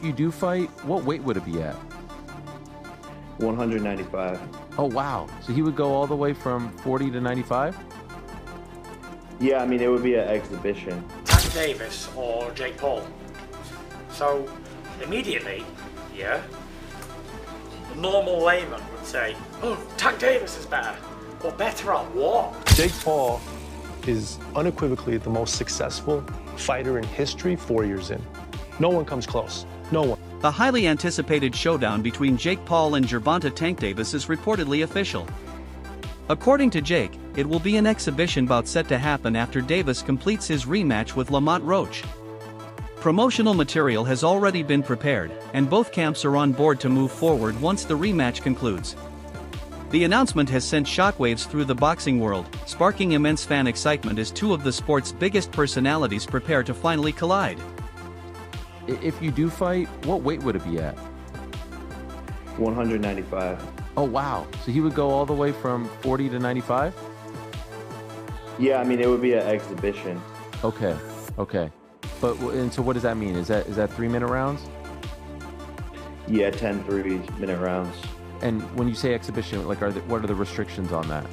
you do fight, what weight would it be at? 195. Oh, wow. So he would go all the way from 40 to 95? Yeah, I mean, it would be an exhibition. Tank Davis or Jake Paul. So, immediately, yeah, a normal layman would say, oh, Tank Davis is better. Or better at what? Jake Paul is unequivocally the most successful fighter in history 4 years in. No one comes close. No one. The highly anticipated showdown between Jake Paul and Gervonta Tank Davis is reportedly official. According to Jake, it will be an exhibition bout set to happen after Davis completes his rematch with Lamont Roach. Promotional material has already been prepared, and both camps are on board to move forward once the rematch concludes. The announcement has sent shockwaves through the boxing world, sparking immense fan excitement as two of the sport's biggest personalities prepare to finally collide. If you do fight, what weight would it be at? 195. Oh, wow. So he would go all the way from 40 to 95? Yeah, I mean, it would be an exhibition. Okay, okay. But, and so what does that mean? Is that 3-minute rounds? Yeah, 10 3-minute rounds. And when you say exhibition, like, what are the restrictions on that?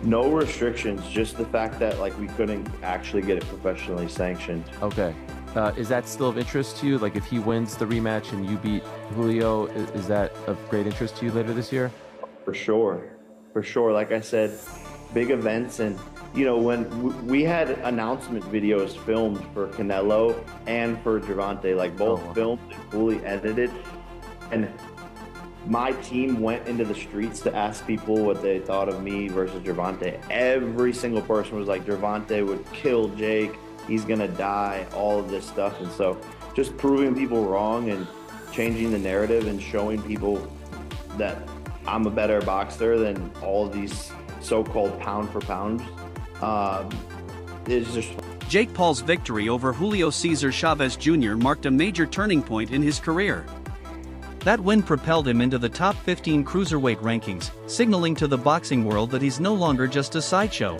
No restrictions, just the fact that like we couldn't actually get it professionally sanctioned. Okay. Is that still of interest to you? Like if he wins the rematch and you beat Julio, is that of great interest to you later this year? For sure. For sure. Like I said, big events. And, you know, when we had announcement videos filmed for Canelo and for Gervonta, like both filmed and fully edited. And my team went into the streets to ask people what they thought of me versus Gervonta. Every single person was like, Gervonta would kill Jake. He's going to die, all of this stuff. And so just proving people wrong and changing the narrative and showing people that I'm a better boxer than all of these so-called pound for pound is just... Jake Paul's victory over Julio Cesar Chavez Jr. marked a major turning point in his career. That win propelled him into the top 15 cruiserweight rankings, signaling to the boxing world that he's no longer just a sideshow.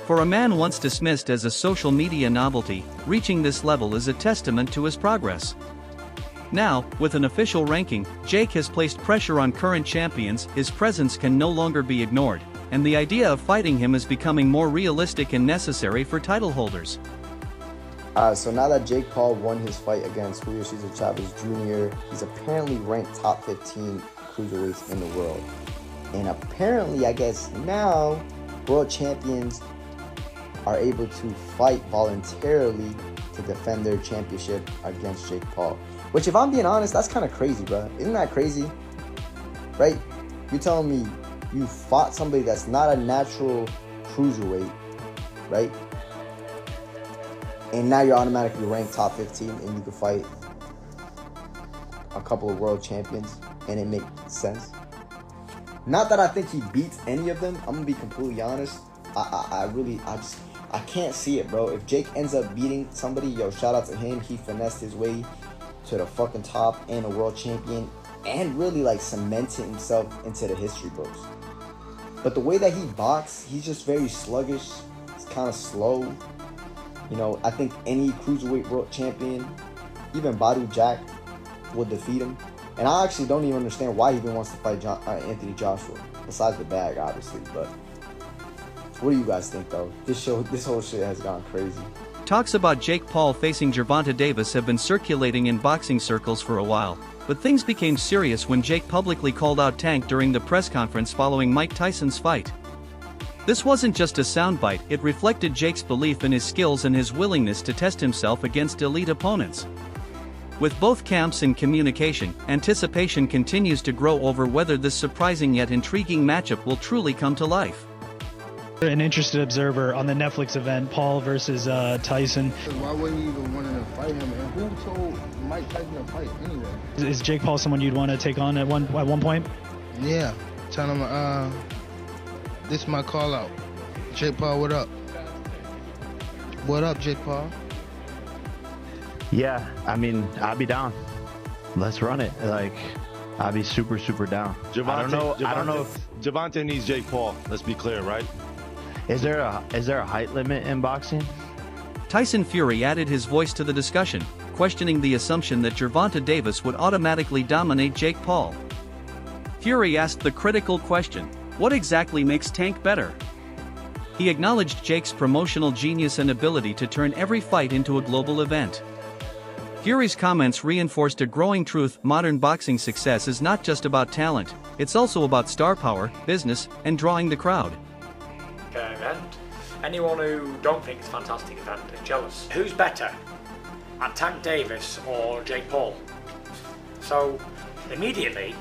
For a man once dismissed as a social media novelty, reaching this level is a testament to his progress. Now, with an official ranking, Jake has placed pressure on current champions. His presence can no longer be ignored, and the idea of fighting him is becoming more realistic and necessary for title holders. So now that Jake Paul won his fight against Julio Cesar Chavez Jr., he's apparently ranked top 15 cruiserweights in the world. And apparently, I guess now, world champions are able to fight voluntarily to defend their championship against Jake Paul. Which, if I'm being honest, that's kind of crazy, bro. Isn't that crazy? Right? You're telling me you fought somebody that's not a natural cruiserweight, right? And now you're automatically ranked top 15 and you can fight a couple of world champions and it makes sense. Not that I think he beats any of them. I'm gonna be completely honest. I can't see it, bro. If Jake ends up beating somebody, yo, shout out to him. He finessed his way to the fucking top and a world champion and really like cemented himself into the history books. But the way that he boxes, he's just very sluggish. It's kind of slow. You know, I think any cruiserweight world champion, even Badu Jack, will defeat him. And I actually don't even understand why he even wants to fight Anthony Joshua, besides the bag, obviously. But what do you guys think, though? This whole shit has gone crazy. Talks about Jake Paul facing Gervonta Davis have been circulating in boxing circles for a while, but things became serious when Jake publicly called out Tank during the press conference following Mike Tyson's fight. This wasn't just a soundbite, it reflected Jake's belief in his skills and his willingness to test himself against elite opponents. With both camps in communication, anticipation continues to grow over whether this surprising yet intriguing matchup will truly come to life. An interested observer on the Netflix event, Paul versus Tyson. Why wouldn't you even want to fight him? And who told Mike Tyson to fight anyway? Is Jake Paul someone you'd want to take on at one point? Yeah, tell him this is my call out. Jake Paul, what up? What up, Jake Paul? Yeah, I mean, I'll be down. Let's run it. Like, I'll be super down. I don't know if Gervonta needs Jake Paul. Let's be clear, right? Is there a height limit in boxing? Tyson Fury added his voice to the discussion, questioning the assumption that Gervonta Davis would automatically dominate Jake Paul. Fury asked the critical question, what exactly makes Tank better? He acknowledged Jake's promotional genius and ability to turn every fight into a global event. Fury's comments reinforced a growing truth: modern boxing success is not just about talent, it's also about star power, business, and drawing the crowd. Event. Anyone who don't think it's a fantastic event is jealous. Who's better, at Tank Davis or Jake Paul? So, immediately,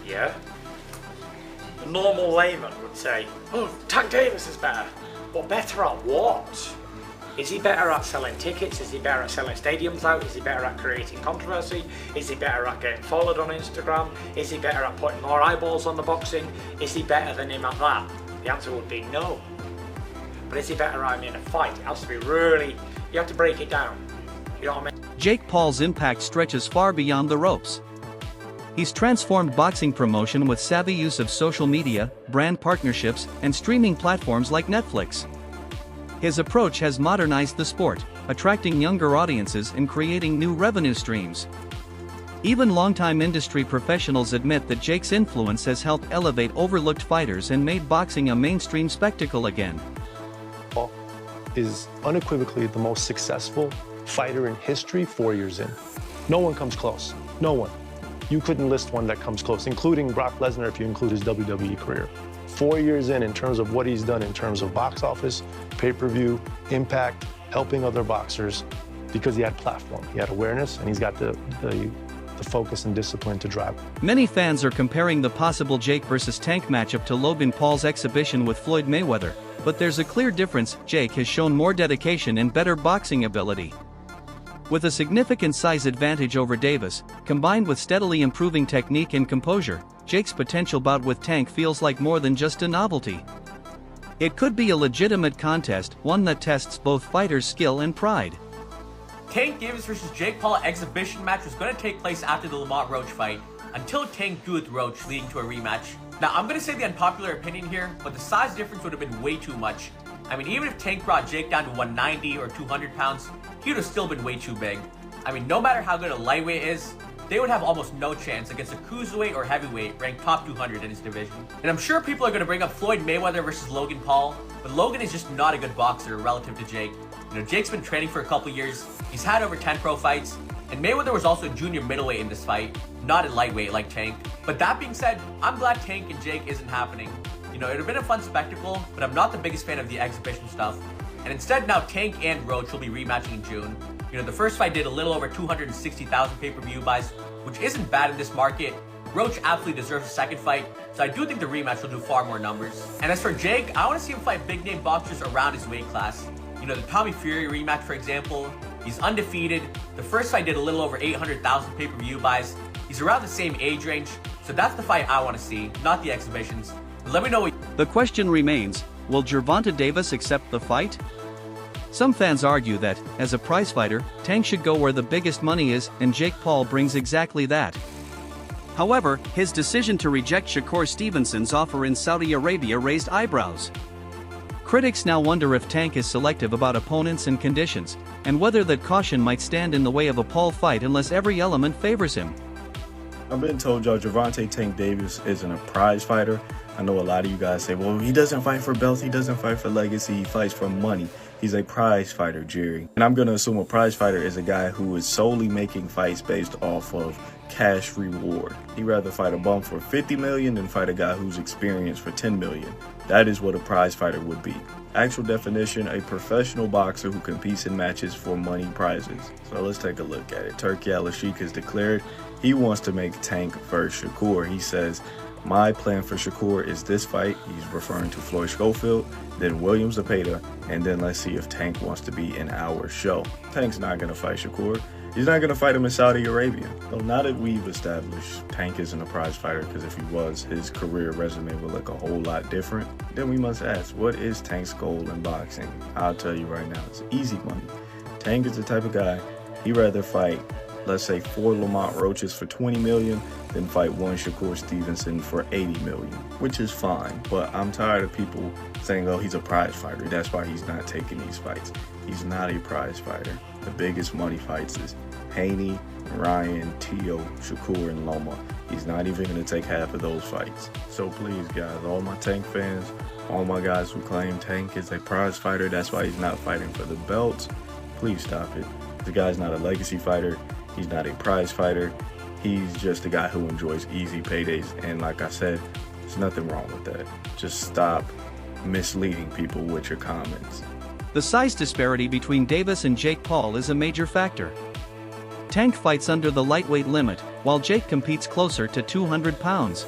yeah, a normal layman would say, oh, Tank Davis is better. But better at what? Is he better at selling tickets? Is he better at selling stadiums out? Is he better at creating controversy? Is he better at getting followed on Instagram? Is he better at putting more eyeballs on the boxing? Is he better than him at that? The answer would be no. But is he better at him in a fight? It has to be really, you have to break it down. You know what I mean? Jake Paul's impact stretches far beyond the ropes. He's transformed boxing promotion with savvy use of social media, brand partnerships, and streaming platforms like Netflix. His approach has modernized the sport, attracting younger audiences and creating new revenue streams. Even longtime industry professionals admit that Jake's influence has helped elevate overlooked fighters and made boxing a mainstream spectacle again. Paul is unequivocally the most successful fighter in history 4 years in. No one comes close. No one. You couldn't list one that comes close, including Brock Lesnar if you include his WWE career. 4 years in terms of what he's done in terms of box office, pay-per-view, impact, helping other boxers, because he had platform, he had awareness, and he's got the focus and discipline to drive. Many fans are comparing the possible Jake versus Tank matchup to Logan Paul's exhibition with Floyd Mayweather, but there's a clear difference. Jake has shown more dedication and better boxing ability. With a significant size advantage over Davis, combined with steadily improving technique and composure, Jake's potential bout with Tank feels like more than just a novelty. It could be a legitimate contest, one that tests both fighters' skill and pride. Tank Davis versus Jake Paul exhibition match was going to take place after the Lamont Roach fight, until Tank drew with Roach, leading to a rematch. Now, I'm going to say the unpopular opinion here, but the size difference would have been way too much. I mean, even if Tank brought Jake down to 190 or 200 pounds, he would have still been way too big. I mean, no matter how good a lightweight is, they would have almost no chance against a cruiserweight or heavyweight ranked top 200 in his division. And I'm sure people are going to bring up Floyd Mayweather versus Logan Paul, but Logan is just not a good boxer relative to Jake. You know, Jake's been training for a couple years, he's had over 10 pro fights, and Mayweather was also junior middleweight in this fight, not a lightweight like Tank. But that being said, I'm glad Tank and Jake isn't happening. You know, it would have been a fun spectacle, but I'm not the biggest fan of the exhibition stuff. And instead now Tank and Roach will be rematching in June. You know, the first fight did a little over 260,000 pay-per-view buys, which isn't bad in this market. Roach absolutely deserves a second fight, so I do think the rematch will do far more numbers. And as for Jake, I want to see him fight big-name boxers around his weight class. You know, the Tommy Fury rematch, for example, he's undefeated. The first fight did a little over 800,000 pay-per-view buys. He's around the same age range, so that's the fight I want to see, not the exhibitions. Let me know what... The question remains, will Gervonta Davis accept the fight? Some fans argue that, as a prize fighter, Tank should go where the biggest money is, and Jake Paul brings exactly that. However, his decision to reject Shakur Stevenson's offer in Saudi Arabia raised eyebrows. Critics now wonder if Tank is selective about opponents and conditions, and whether that caution might stand in the way of a Paul fight unless every element favors him. I've been told y'all Gervonta Tank Davis isn't a prize fighter. I know a lot of you guys say, well, he doesn't fight for belts, he doesn't fight for legacy, he fights for money. He's a prize fighter, Jerry. And I'm going to assume a prize fighter is a guy who is solely making fights based off of cash reward. He'd rather fight a bum for $50 million than fight a guy who's experienced for $10 million. That is what a prize fighter would be. Actual definition, a professional boxer who competes in matches for money prizes. So let's take a look at it. Turki Al-Sheikh has declared he wants to make Tank versus Shakur. He says, my plan for Shakur is this fight. He's referring to Floyd Schofield, then William Zepeda, and then let's see if Tank wants to be in our show. Tank's not going to fight Shakur. He's not going to fight him in Saudi Arabia. So now that we've established Tank isn't a prize fighter, because if he was, his career resume would look a whole lot different, then we must ask, what is Tank's goal in boxing? I'll tell you right now, it's easy money. Tank is the type of guy, he'd rather fight, let's say, 4 Lamont Roaches for $20 million than fight 1 Shakur Stevenson for $80 million, which is fine. But I'm tired of people saying, oh, he's a prize fighter, that's why he's not taking these fights. He's not a prize fighter. The biggest money fights is Haney, Ryan, Tio, Shakur, and Loma. He's not even going to take half of those fights. So please, guys, all my Tank fans, all my guys who claim Tank is a prize fighter, that's why he's not fighting for the belts, please stop it. The guy's not a legacy fighter. He's not a prize fighter. He's just a guy who enjoys easy paydays. And like I said, there's nothing wrong with that. Just stop misleading people with your comments. The size disparity between Davis and Jake Paul is a major factor. Tank fights under the lightweight limit, while Jake competes closer to 200 pounds.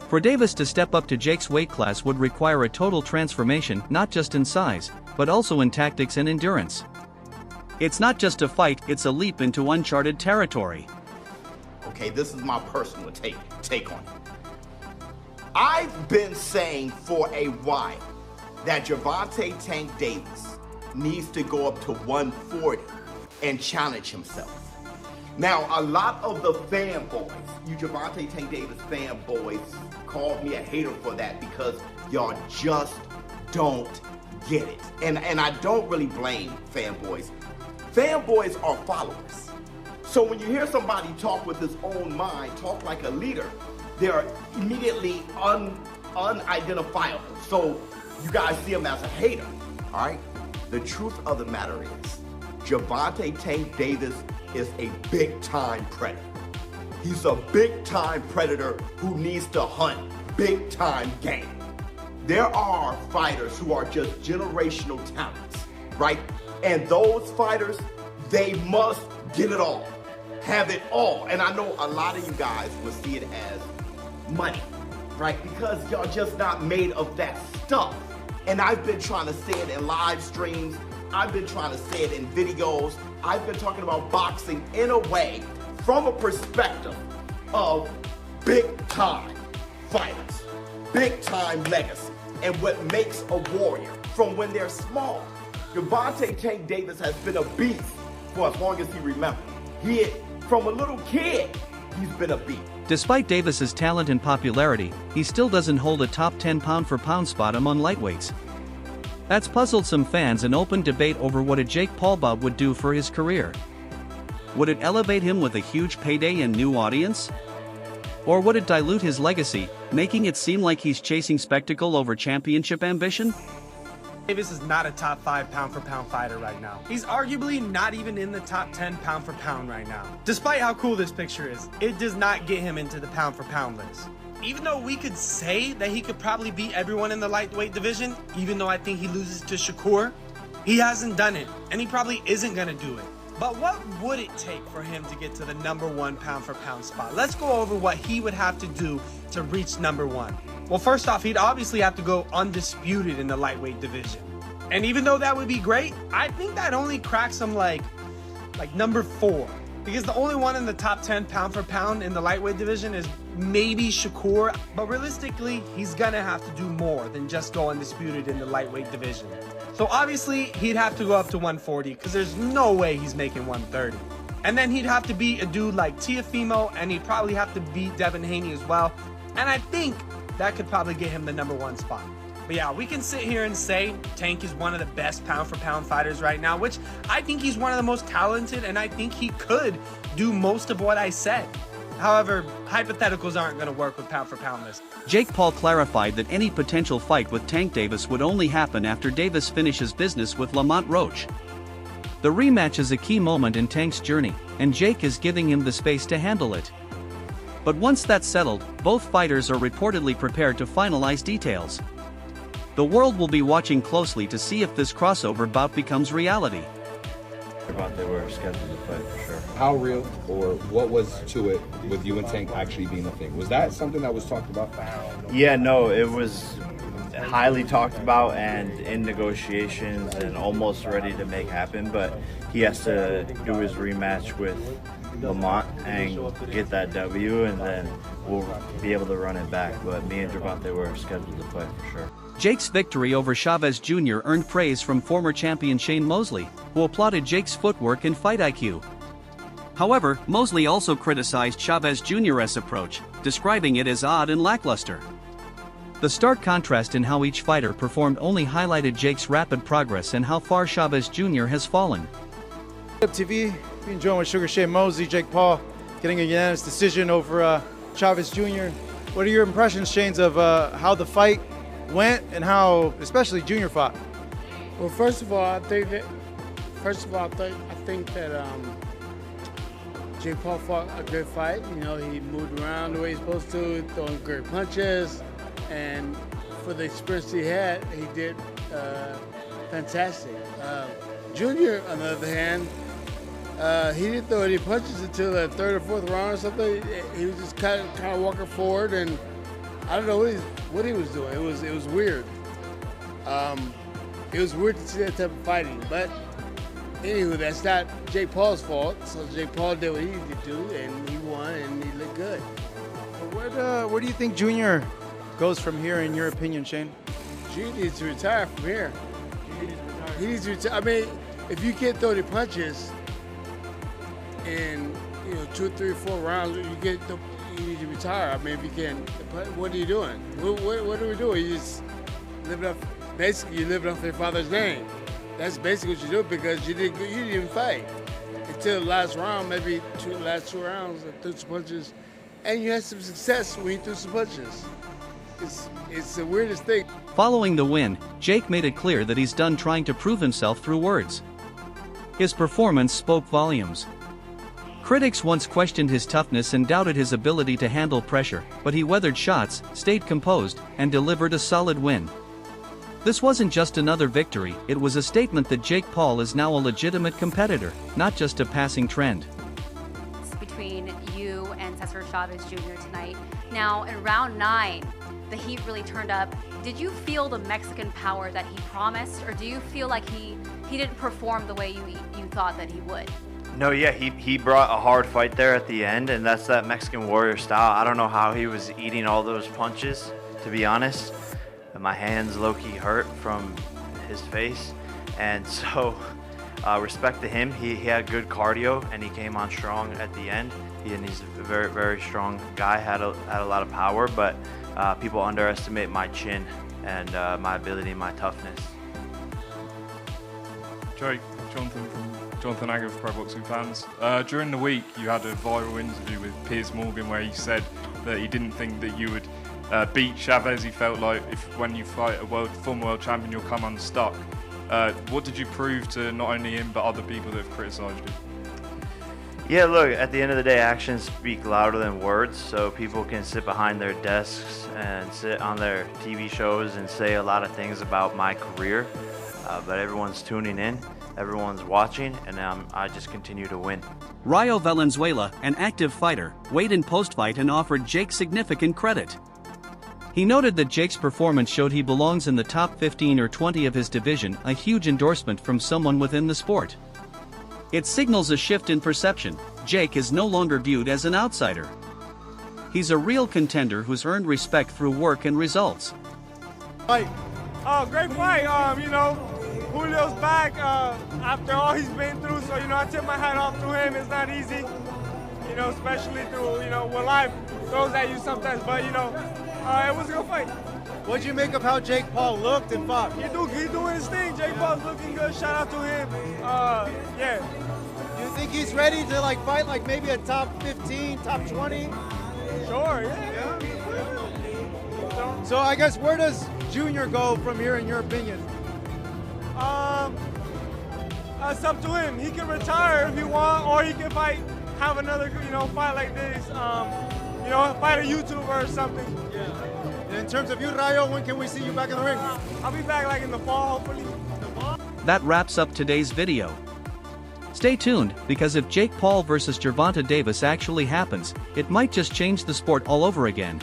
For Davis to step up to Jake's weight class would require a total transformation, not just in size, but also in tactics and endurance. It's not just a fight, it's a leap into uncharted territory. Okay, this is my personal take on it. I've been saying for a while that Gervonta Tank Davis needs to go up to 140 and challenge himself. Now, a lot of the fanboys, you Gervonta Tank Davis fanboys, called me a hater for that because y'all just don't get it. And I don't really blame fanboys. Fanboys are followers. So when you hear somebody talk with his own mind, talk like a leader, they're immediately unidentifiable. So you guys see him as a hater, all right? The truth of the matter is, Gervonta Tank Davis is a big-time predator. He's a big-time predator who needs to hunt big-time game. There are fighters who are just generational talents, right? And those fighters, they must get it all, have it all. And I know a lot of you guys will see it as money, right? Because y'all just not made of that stuff. And I've been trying to say it in live streams. I've been trying to say it in videos. I've been talking about boxing in a way from a perspective of big-time fighters, big-time legacy, and what makes a warrior from when they're small. Gervonta Tank Davis has been a beast for as long as he remembers. From a little kid, he's been a beast. Despite Davis's talent and popularity, he still doesn't hold a top 10 pound-for-pound spot among lightweights. That's puzzled some fans and opened debate over what a Jake Paul bout would do for his career. Would it elevate him with a huge payday and new audience? Or would it dilute his legacy, making it seem like he's chasing spectacle over championship ambition? Davis is not a top 5 pound-for-pound fighter right now. He's arguably not even in the top 10 pound-for-pound right now. Despite how cool this picture is, it does not get him into the pound-for-pound list. Even though we could say that he could probably beat everyone in the lightweight division, even though I think he loses to Shakur, he hasn't done it, and he probably isn't gonna do it. But what would it take for him to get to the #1 pound-for-pound spot? Let's go over what he would have to do to reach #1. Well, first off, he'd obviously have to go undisputed in the lightweight division. And even though that would be great, I think that only cracks him like #4. Because the only one in the top 10 pound-for-pound in the lightweight division is maybe Shakur. But realistically, he's gonna have to do more than just go undisputed in the lightweight division. So obviously, he'd have to go up to 140 because there's no way he's making 130. And then he'd have to beat a dude like Teofimo, and he'd probably have to beat Devin Haney as well. And I think that could probably get him the #1 spot. But yeah, we can sit here and say Tank is one of the best pound-for-pound fighters right now, which I think he's one of the most talented, and I think he could do most of what I said. However, hypotheticals aren't going to work with pound-for-pound list. Jake Paul clarified that any potential fight with Tank Davis would only happen after Davis finishes business with Lamont Roach. The rematch is a key moment in Tank's journey, and Jake is giving him the space to handle it. But once that's settled, both fighters are reportedly prepared to finalize details. The world will be watching closely to see if this crossover bout becomes reality. They were scheduled to fight for sure. How real, or what was to it with you and Tank actually being a thing? Was that something that was talked about? Yeah, no, it was highly talked about and in negotiations and almost ready to make happen, but he has to do his rematch with Lamont and get that W, and then we'll be able to run it back. But me and Gervonta were scheduled to fight for sure. Jake's victory over Chavez Jr. earned praise from former champion Shane Mosley, who applauded Jake's footwork and fight IQ. However, Mosley also criticized Chavez Jr.'s approach, describing it as odd and lackluster. The stark contrast in how each fighter performed only highlighted Jake's rapid progress and how far Chavez Jr. has fallen. TV, Being joined with Sugar Shane Mosley, Jake Paul getting a unanimous decision over Chavez Jr. What are your impressions, Shanes, of how the fight went and how, especially, Junior fought? Well, first of all, I think that Jake Paul fought a good fight. You know, he moved around the way he's supposed to, throwing great punches, and for the experience he had, he did fantastic. Junior, on the other hand, he didn't throw any punches until the third or fourth round or something. He was just kind of walking forward, and I don't know what he was doing. It was weird. It was weird to see that type of fighting, but anywho, that's not Jake Paul's fault. So Jake Paul did what he needed to do, and he won, and he looked good. Where do you think Junior goes from here, in your opinion, Shane? Junior needs to retire from here. He needs to retire. I mean, if you can't throw the punches in 2, 3, 4 rounds, you need to retire. I mean, if you can't, what are you doing? What are we doing? You just living off. Basically, you living off your father's name. That's basically what you do, because you didn't even fight until the last round, maybe the last 2 rounds, and threw some punches, and you had some success when you threw some punches. It's the weirdest thing. Following the win, Jake made it clear that he's done trying to prove himself through words. His performance spoke volumes. Critics once questioned his toughness and doubted his ability to handle pressure, but he weathered shots, stayed composed, and delivered a solid win. This wasn't just another victory, it was a statement that Jake Paul is now a legitimate competitor, not just a passing trend. Between you and Cesar Chavez Jr. tonight. Now, in round 9, the heat really turned up. Did you feel the Mexican power that he promised, or do you feel like he didn't perform the way you thought that he would? No, yeah, he brought a hard fight there at the end, and that's that Mexican warrior style. I don't know how he was eating all those punches, to be honest. My hands low-key hurt from his face, and so respect to him. He had good cardio, and he came on strong at the end. He's a very, very strong guy, had a lot of power, but people underestimate my chin and my ability and my toughness. Jake, Jonathan Agger for Pro Boxing Fans. During the week, you had a viral interview with Piers Morgan where he said that he didn't think that you would beat Chavez. He felt like when you fight a former world champion, you'll come unstuck. What did you prove to not only him but other people that have criticised you? Yeah, look, at the end of the day, actions speak louder than words, so people can sit behind their desks and sit on their TV shows and say a lot of things about my career, but everyone's tuning in, everyone's watching, and I just continue to win. Rayo Valenzuela, an active fighter, weighed in post-fight and offered Jake significant credit. He noted that Jake's performance showed he belongs in the top 15 or 20 of his division, a huge endorsement from someone within the sport. It signals a shift in perception. Jake is no longer viewed as an outsider. He's a real contender who's earned respect through work and results. Great fight. Julio's back after all he's been through, so I tip my hat off to him. It's not easy, especially through what life throws at you sometimes. But it was a good fight. What'd you make of how Jake Paul looked and fought? He's doing his thing. Jake Paul's looking good. Shout out to him. Yeah. Do you think he's ready to fight maybe a top 15, top 20? Sure, yeah. So I guess where does Junior go from here in your opinion? It's up to him. He can retire if he wants, or he can have another fight like this. Fight a YouTuber or something. Yeah. And in terms of you, Rayo, when can we see you back in the ring? I'll be back in the fall, hopefully. That wraps up today's video. Stay tuned, because if Jake Paul versus Gervonta Davis actually happens, it might just change the sport all over again.